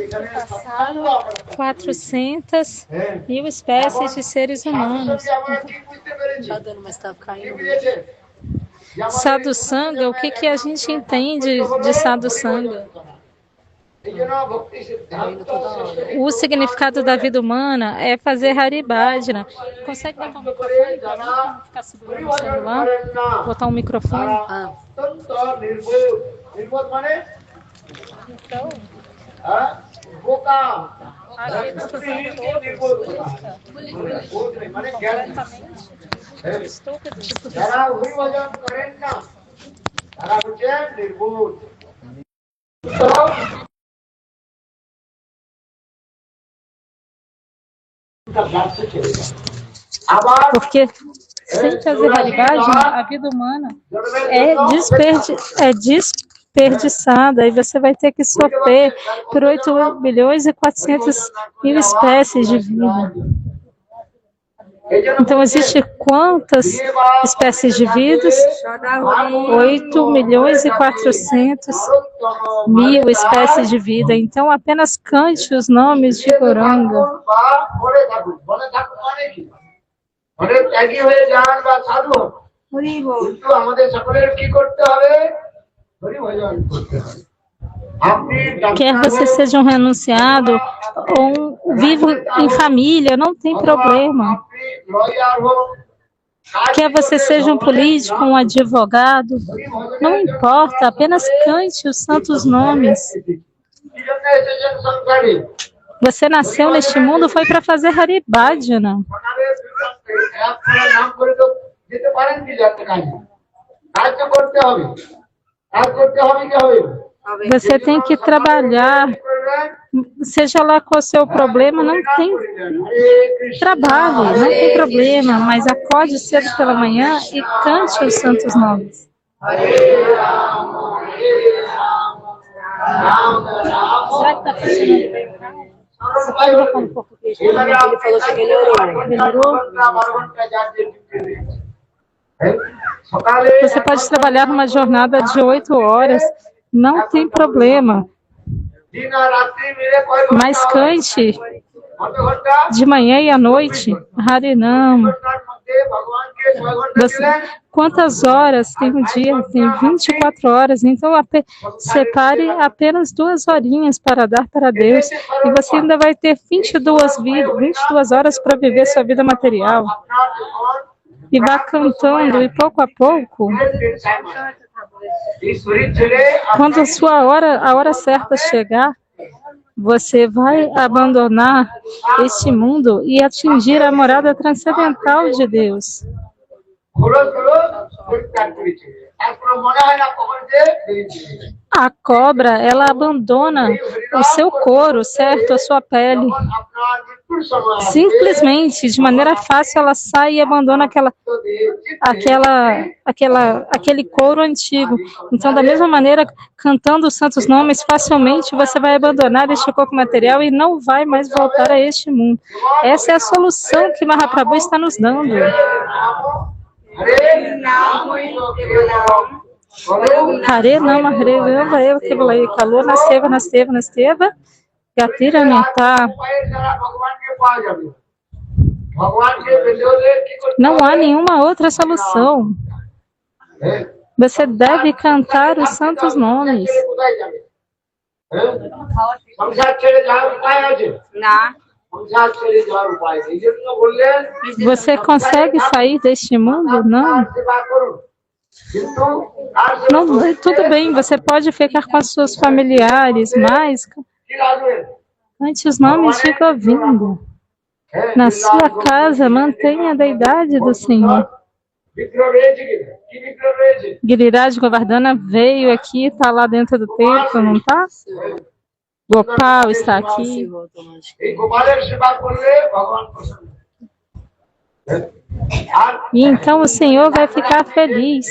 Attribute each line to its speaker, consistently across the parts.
Speaker 1: passaram 400 mil espécies de seres humanos.
Speaker 2: Tá dando, mas tá caindo.
Speaker 1: Sadhu Sangha, o que a gente entende de Sadhu Sangha? O significado da vida humana é fazer Hari Bhajana. Consegue botar um microfone para mim, para não ficar segurando o celular? Botar um microfone? Então, a vida dos completamente estúpidos. Porque sem fazer Hari Bhajana, a vida humana é desperdiçada e você vai ter que sofrer por 8 bilhões e 400 mil espécies de vida. Então, existe quantas espécies de vidas? 8 milhões e 400 mil espécies de vida. Então, apenas cante os nomes de Gauranga. Quer você seja um renunciado ou um vivo em família, não tem problema. Quer você seja um político, um advogado, não importa, apenas cante os santos nomes. Você nasceu neste mundo foi para fazer Hari Bhajana. Você tem que trabalhar, seja lá qual é o seu problema, não tem trabalho, não tem problema, mas acorde cedo pela manhã e cante os santos nomes. Será que está funcionando bem? Você pode botar no português? Ele falou que melhorou. Melhorou? Você pode trabalhar numa jornada de 8 horas, não tem problema. Mas cante de manhã e à noite, Harinam. Quantas horas tem um dia? Tem 24 horas, então separe apenas 2 horinhas para dar para Deus. E você ainda vai ter 22 horas para viver sua vida material. E vá cantando, e pouco a pouco, quando a hora certa chegar, você vai abandonar este mundo e atingir a morada transcendental de Deus. A cobra, ela abandona o seu couro, certo? A sua pele. Simplesmente, de maneira fácil, ela sai e abandona aquele couro antigo. Então, da mesma maneira, cantando os santos nomes, facilmente você vai abandonar este corpo material e não vai mais voltar a este mundo. Essa é a solução que Mahaprabhu está nos dando. Hare Nama, Hare Rama, Eu Kevalai, Kalô, Nasteva, Gatira Menta. Não há nenhuma outra solução. Você deve cantar os santos nomes. Você consegue sair deste mundo? Não. Não, tudo bem, você pode ficar com os seus familiares, mas cante os nomes de Govinda. Na sua casa, mantenha a deidade do Senhor. Giriraj Govardhana veio aqui, está lá dentro do templo, não está? Gopal está aqui. E então o Senhor vai ficar feliz.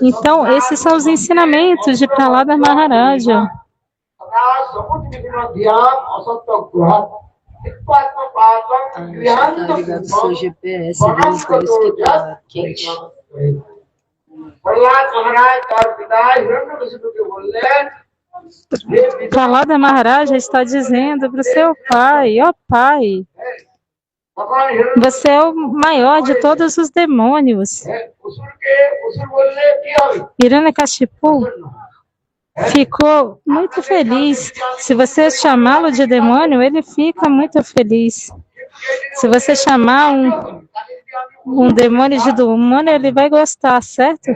Speaker 1: Então, esses são os ensinamentos de Prahlada Maharaja.
Speaker 2: Tá ligado o seu GPS, por isso que tá quente.
Speaker 1: Prahlada Maharaja está dizendo para o seu pai: ó pai, você é o maior de todos os demônios. Hiranyakashipu ficou muito feliz. Se você chamá-lo de demônio, ele fica muito feliz. Se você chamar um demônio de demônio, ele vai gostar, certo?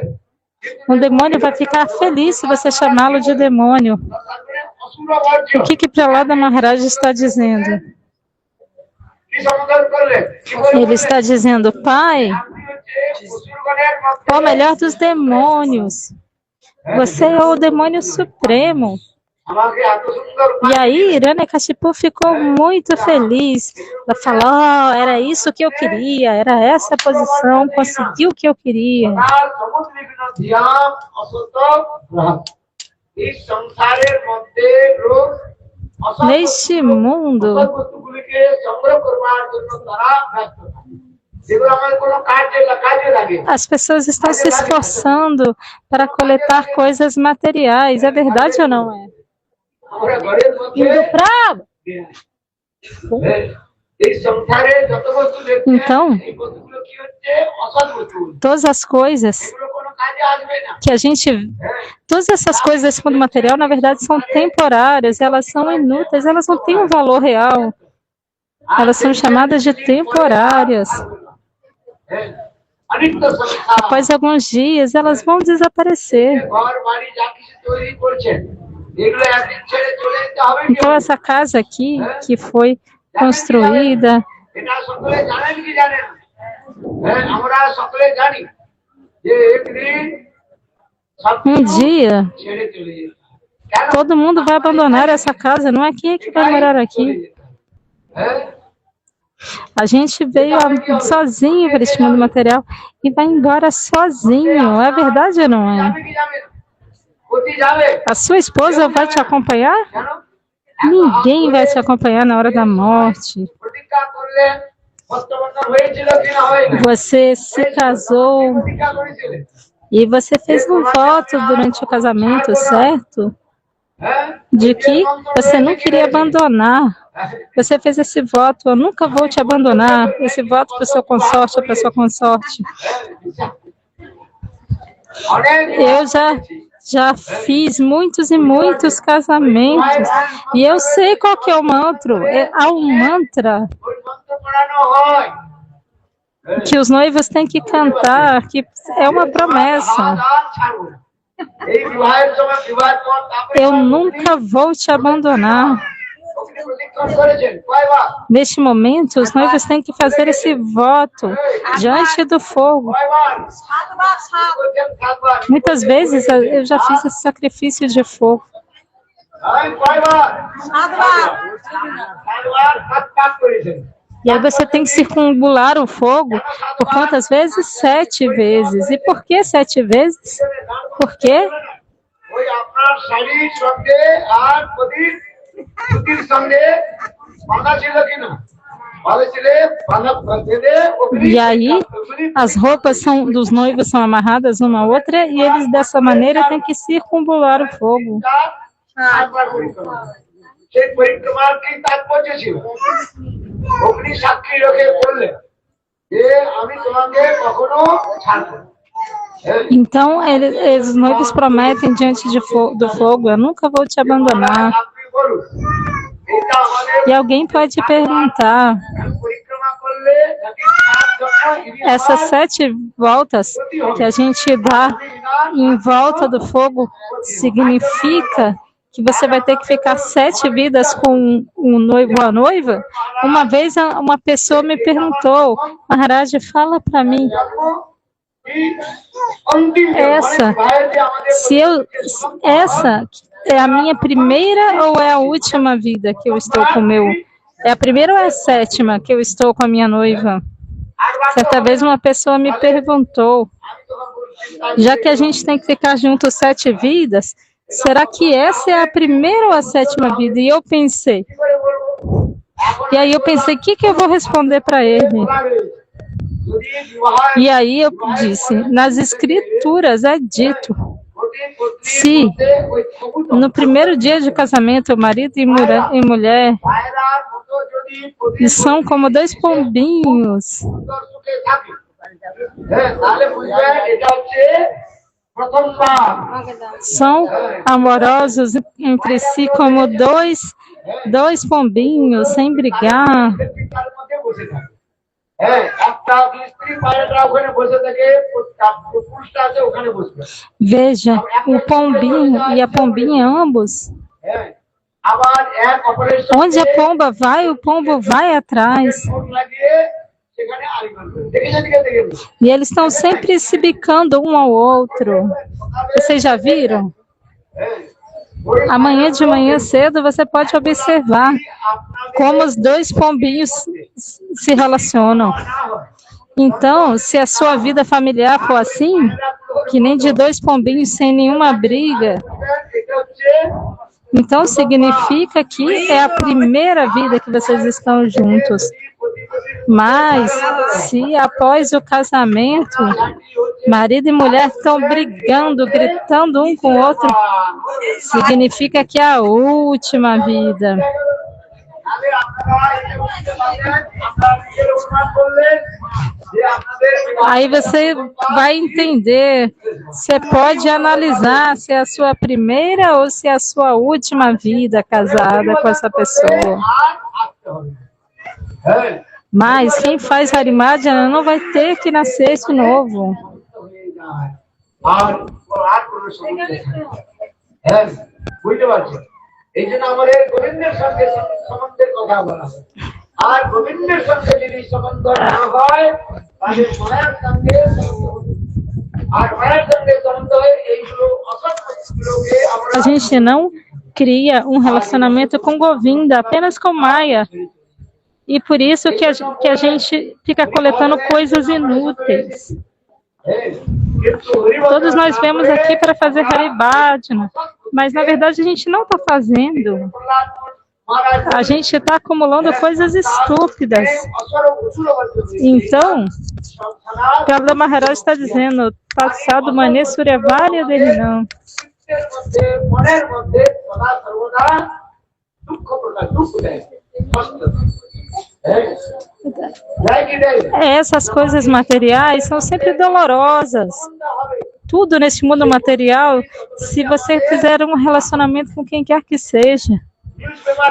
Speaker 1: Um demônio vai ficar feliz se você chamá-lo de demônio. O que Prahlada Maharaja está dizendo? Ele está dizendo: pai, é o melhor dos demônios. Você é o demônio supremo. E aí Hiranyakashipu ficou muito feliz. Ela falou: era isso que eu queria, era essa a posição, consegui o que eu queria. Neste mundo, as pessoas estão se esforçando para coletar coisas materiais. É verdade ou não é? Indo para... Então, todas as coisas que a gente... Todas essas coisas desse mundo material, na verdade, são temporárias, elas são inúteis, elas não têm um valor real. Elas são chamadas de temporárias. Após alguns dias, elas vão desaparecer. Então, essa casa aqui, que foi construída, um dia, todo mundo vai abandonar essa casa. Não é quem é que vai morar aqui. A gente veio sozinho para este mundo material e vai embora sozinho. É verdade ou não é? A sua esposa vai te acompanhar? Ninguém vai te acompanhar na hora da morte. Você se casou e você fez um voto durante o casamento, certo? De que você não queria abandonar. Você fez esse voto: eu nunca vou te abandonar. Esse voto para o seu consorte ou para a sua consorte. Eu já fiz muitos e muitos casamentos e eu sei qual que é o mantra. Há um mantra que os noivos têm que cantar, que é uma promessa. Eu nunca vou te abandonar. Neste momento, os noivos têm que fazer esse voto diante do fogo. Muitas vezes eu já fiz esse sacrifício de fogo. E aí você tem que circunambular o fogo por quantas vezes? 7 vezes. E por que 7 vezes? Por quê? E aí, as roupas dos noivos são amarradas uma à outra e eles dessa maneira têm que circunambular o fogo. Então, os noivos prometem diante do fogo: eu nunca vou te abandonar. E alguém pode perguntar: essas 7 voltas que a gente dá em volta do fogo significa que você vai ter que ficar 7 vidas com um noivo ou a noiva? Uma vez uma pessoa me perguntou: Maharaj, fala para mim, essa é a minha primeira ou é a última vida que eu estou com o meu? É a primeira ou é a 7ª que eu estou com a minha noiva? Certa vez uma pessoa me perguntou: já que a gente tem que ficar junto 7 vidas, será que essa é a primeira ou a 7ª vida? E eu pensei, o que eu vou responder para ele? E aí eu disse, nas escrituras é dito, se no primeiro dia de casamento o marido e mulher são como dois pombinhos, são amorosos entre si como dois pombinhos sem brigar. Veja, o pombinho e a pombinha ambos, onde a pomba vai, o pombo vai atrás. E eles estão sempre se bicando um ao outro. Vocês já viram? Amanhã de manhã cedo você pode observar como os dois pombinhos se relacionam. Então, se a sua vida familiar for assim, que nem de dois pombinhos sem nenhuma briga, então significa que é a primeira vida que vocês estão juntos. Mas, se após o casamento, marido e mulher estão brigando, gritando um com o outro, significa que é a última vida. Aí você vai entender, você pode analisar se é a sua primeira ou se é a sua última vida casada com essa pessoa. Mas quem faz Harimadjana não vai ter que nascer de novo. A gente não cria um relacionamento com Govinda, apenas com Maya. E por isso que a gente fica coletando coisas inúteis. Todos nós vemos aqui para fazer Haribhajana, mas na verdade a gente não está fazendo. A gente está acumulando coisas estúpidas. Então, Prabhupada Maharaj está dizendo, passado Mane Suryavarya Dehinam. Essas coisas materiais são sempre dolorosas. Tudo neste mundo material, se você fizer um relacionamento com quem quer que seja,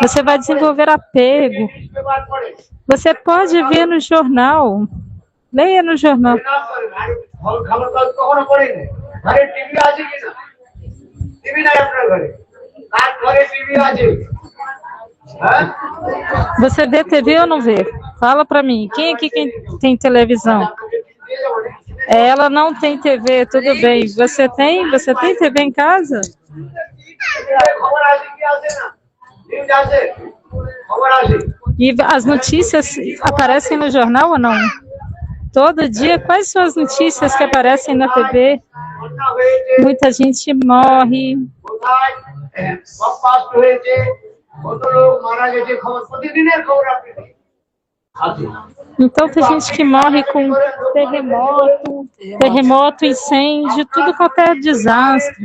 Speaker 1: você vai desenvolver apego. Você pode ver no jornal, leia no jornal. Você vê TV ou não vê? Fala pra mim, quem aqui tem televisão? Ela não tem TV, tudo bem. Você tem TV em casa? E as notícias aparecem no jornal ou não? Todo dia, quais são as notícias que aparecem na TV? Muita gente morre. Então tem gente que morre com terremoto, incêndio, tudo qualquer desastre.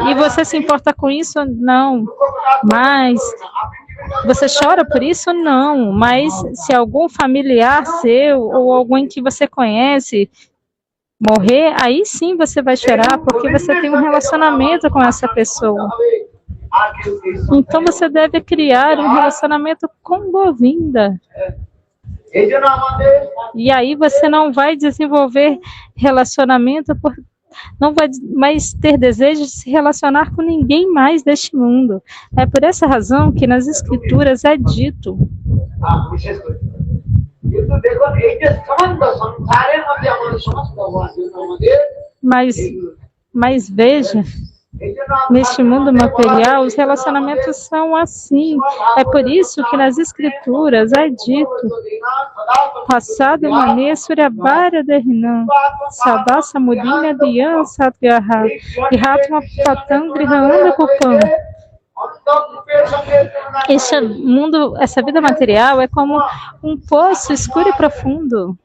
Speaker 1: E você se importa com isso? Não. Mas você chora por isso? Não. Mas se algum familiar seu ou alguém que você conhece morrer, aí sim você vai chorar, porque você tem um relacionamento com essa pessoa. Então você deve criar um relacionamento com Govinda. E aí você não vai desenvolver relacionamento, não vai mais ter desejo de se relacionar com ninguém mais deste mundo. É por essa razão que nas escrituras é dito. Mas veja, neste mundo material, os relacionamentos são assim. É por isso que nas escrituras é dito, passado Mane Suryavarya Dehinam, Sadasa Mudina Diyan Satyaha, Ihatma Patangriha Andakupam. Este mundo, essa vida material é como um poço escuro e profundo.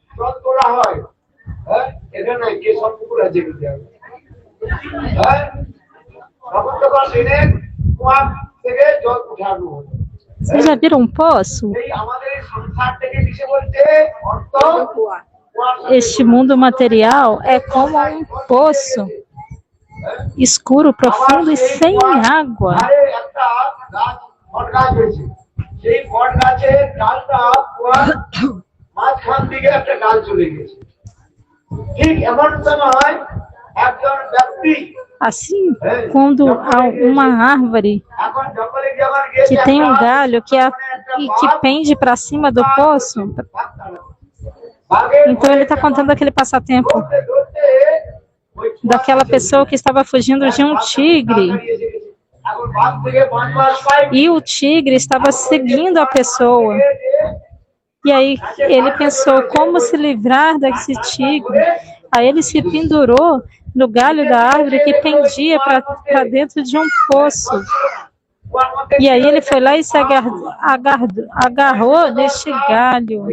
Speaker 1: Vocês já viram um poço? Este mundo material é como um poço escuro, profundo e sem água. Assim, quando há uma árvore que tem um galho e que pende para cima do poço, então ele está contando aquele passatempo daquela pessoa que estava fugindo de um tigre. E o tigre estava seguindo a pessoa. E aí ele pensou como se livrar desse tigre. Aí ele se pendurou no galho da árvore que pendia para dentro de um poço. E aí ele foi lá e se agarrou neste galho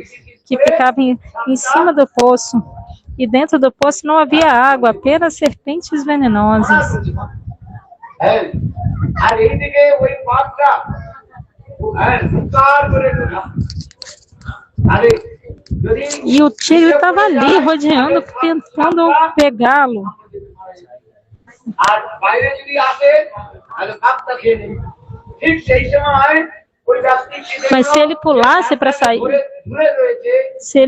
Speaker 1: que ficava em cima do poço. E dentro do poço não havia água, apenas serpentes venenosas. E o tigre estava ali, rodeando, tentando pegá-lo. Mas se ele pulasse para sair, se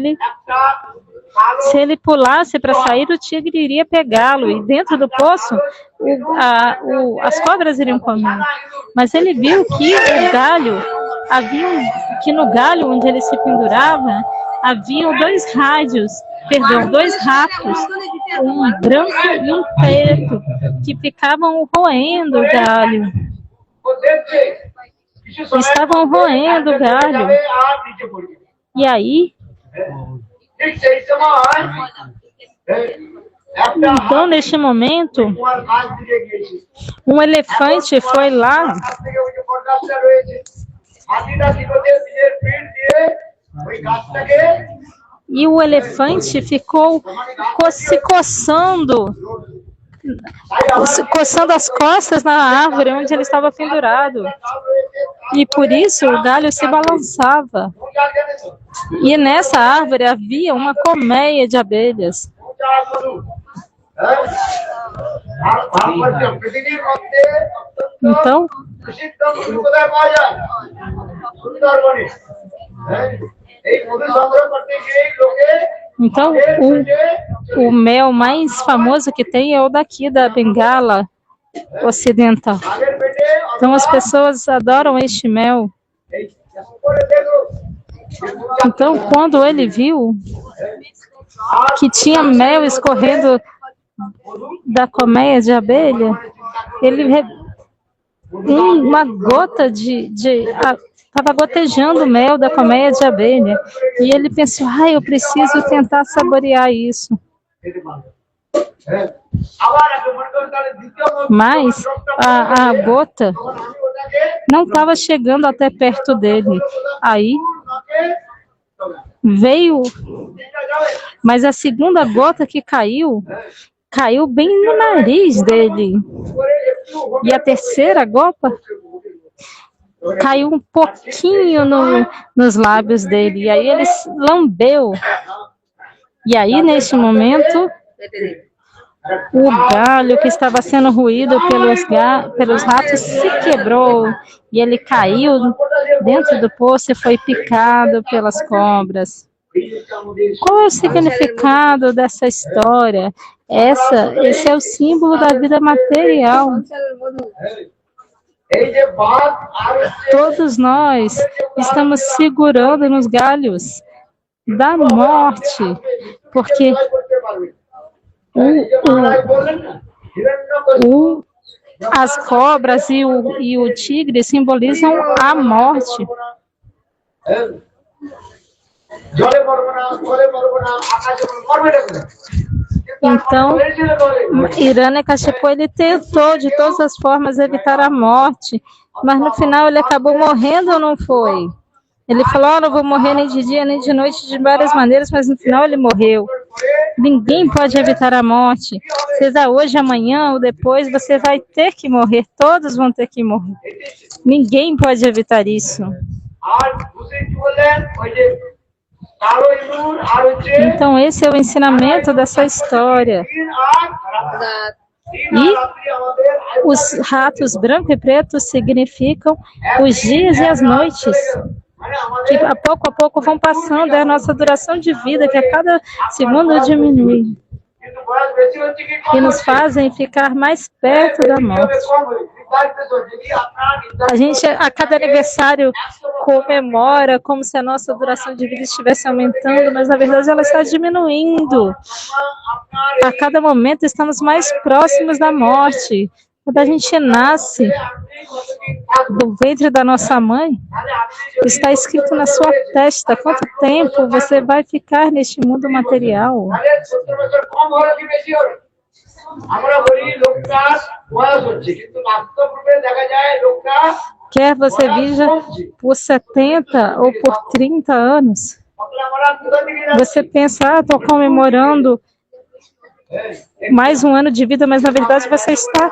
Speaker 1: ele pulasse para sair, o tigre iria pegá-lo. E dentro do poço, as cobras iriam comer. Mas ele viu que no galho onde ele se pendurava, haviam dois ratos, um branco e um preto, que ficavam roendo o galho. Estavam roendo o galho. E aí, então, neste momento, um elefante foi lá e o elefante ficou se coçando as costas na árvore onde ele estava pendurado. E por isso o galho se balançava. E nessa árvore havia uma colmeia de abelhas. Então, o mel mais famoso que tem é o daqui da Bengala Ocidental. Então as pessoas adoram este mel. Então quando ele viu que tinha mel escorrendo da colmeia de abelha, uma gota estava gotejando o mel da colmeia de abelha. E ele pensou, eu preciso tentar saborear isso. Mas a gota não estava chegando até perto dele. Aí veio, mas a segunda gota que caiu bem no nariz dele. E a terceira gota caiu um pouquinho nos lábios dele. E aí ele lambeu. E aí, neste momento, o galho que estava sendo roído pelos ratos se quebrou. E ele caiu dentro do poço e foi picado pelas cobras. Qual é o significado dessa história? Esse é o símbolo da vida material. Todos nós estamos segurando nos galhos da morte, porque as cobras e o tigre simbolizam a morte. Então, Hiranyakashipu, ele tentou de todas as formas evitar a morte, Mas no final ele acabou morrendo ou não foi? Ele falou, não vou morrer nem de dia nem de noite, de várias maneiras, mas no final ele morreu. Ninguém pode evitar a morte. Seja hoje, amanhã ou depois, você vai ter que morrer. Todos vão ter que morrer. Ninguém pode evitar isso. Então esse é o ensinamento dessa história. E os ratos branco e preto significam os dias e as noites, que a pouco vão passando, é a nossa duração de vida, que a cada segundo diminui, que nos fazem ficar mais perto da morte. A gente, a cada aniversário, comemora como se a nossa duração de vida estivesse aumentando, mas na verdade ela está diminuindo. A cada momento estamos mais próximos da morte. Quando a gente nasce do ventre da nossa mãe, está escrito na sua testa quanto tempo você vai ficar neste mundo material. Quer você viva por 70 ou por 30 anos, você pensa, estou comemorando mais um ano de vida, mas na verdade você está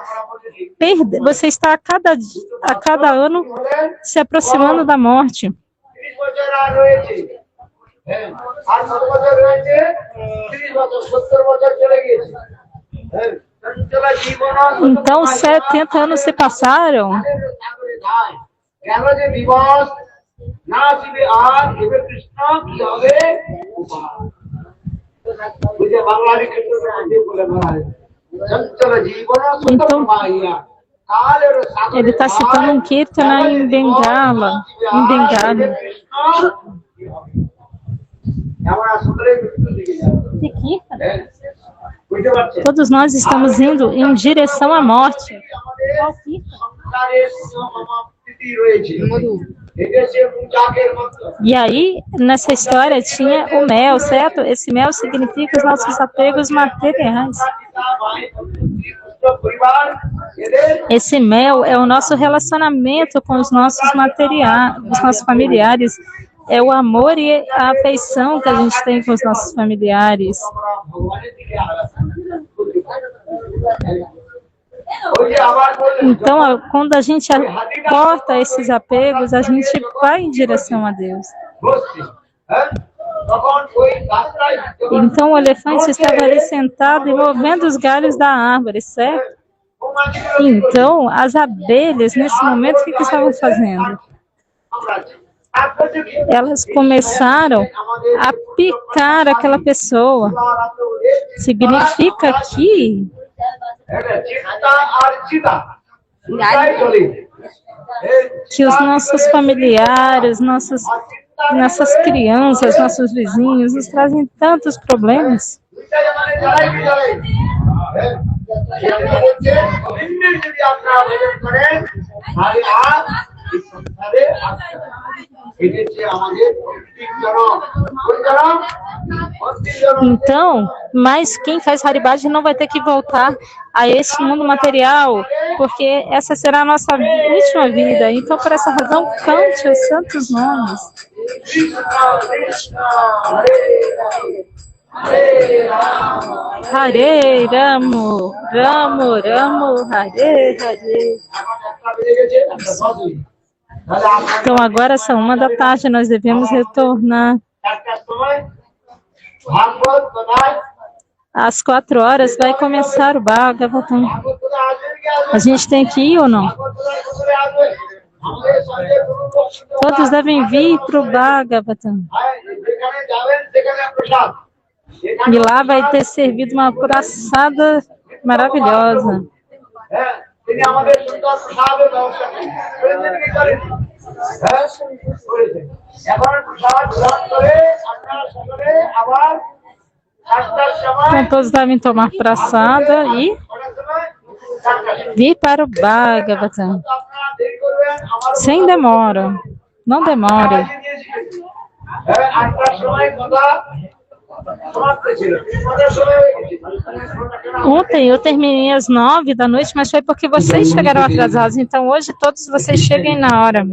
Speaker 1: a cada ano se aproximando da morte. Então 70 anos se passaram. Então, ele está citando um Kirtana em Bengala. Todos nós estamos indo em direção à morte. E aí, nessa história, tinha o mel, certo? Esse mel significa os nossos apegos materiais. Esse mel é o nosso relacionamento com os nossos familiares. É o amor e a afeição que a gente tem com os nossos familiares. Então, quando a gente corta esses apegos, a gente vai em direção a Deus. Então, o elefante estava ali sentado e movendo os galhos da árvore, certo? Então, as abelhas, nesse momento, o que estavam fazendo? Elas começaram a picar aquela pessoa. Significa que os nossos familiares, nossas crianças, nossos vizinhos nos trazem tantos problemas. Então, mas quem faz Haribhajan não vai ter que voltar a este mundo material, porque essa será a nossa última vida. Então, por essa razão, cante os santos nomes. Hare Ramo, Ramo Ramo, Hare Hare. Então agora são 1h, nós devemos retornar. Às 4h vai começar o Bhagavatam. A gente tem que ir ou não? Todos devem vir para o Bhagavatam. E lá vai ter servido uma praçada maravilhosa. Então todos devem tomar praçada e vir para o Bhagavatam. Sem demora. Não demore. Ontem eu terminei às 9 da noite, mas foi porque vocês chegaram atrasados. Então hoje todos vocês cheguem na hora.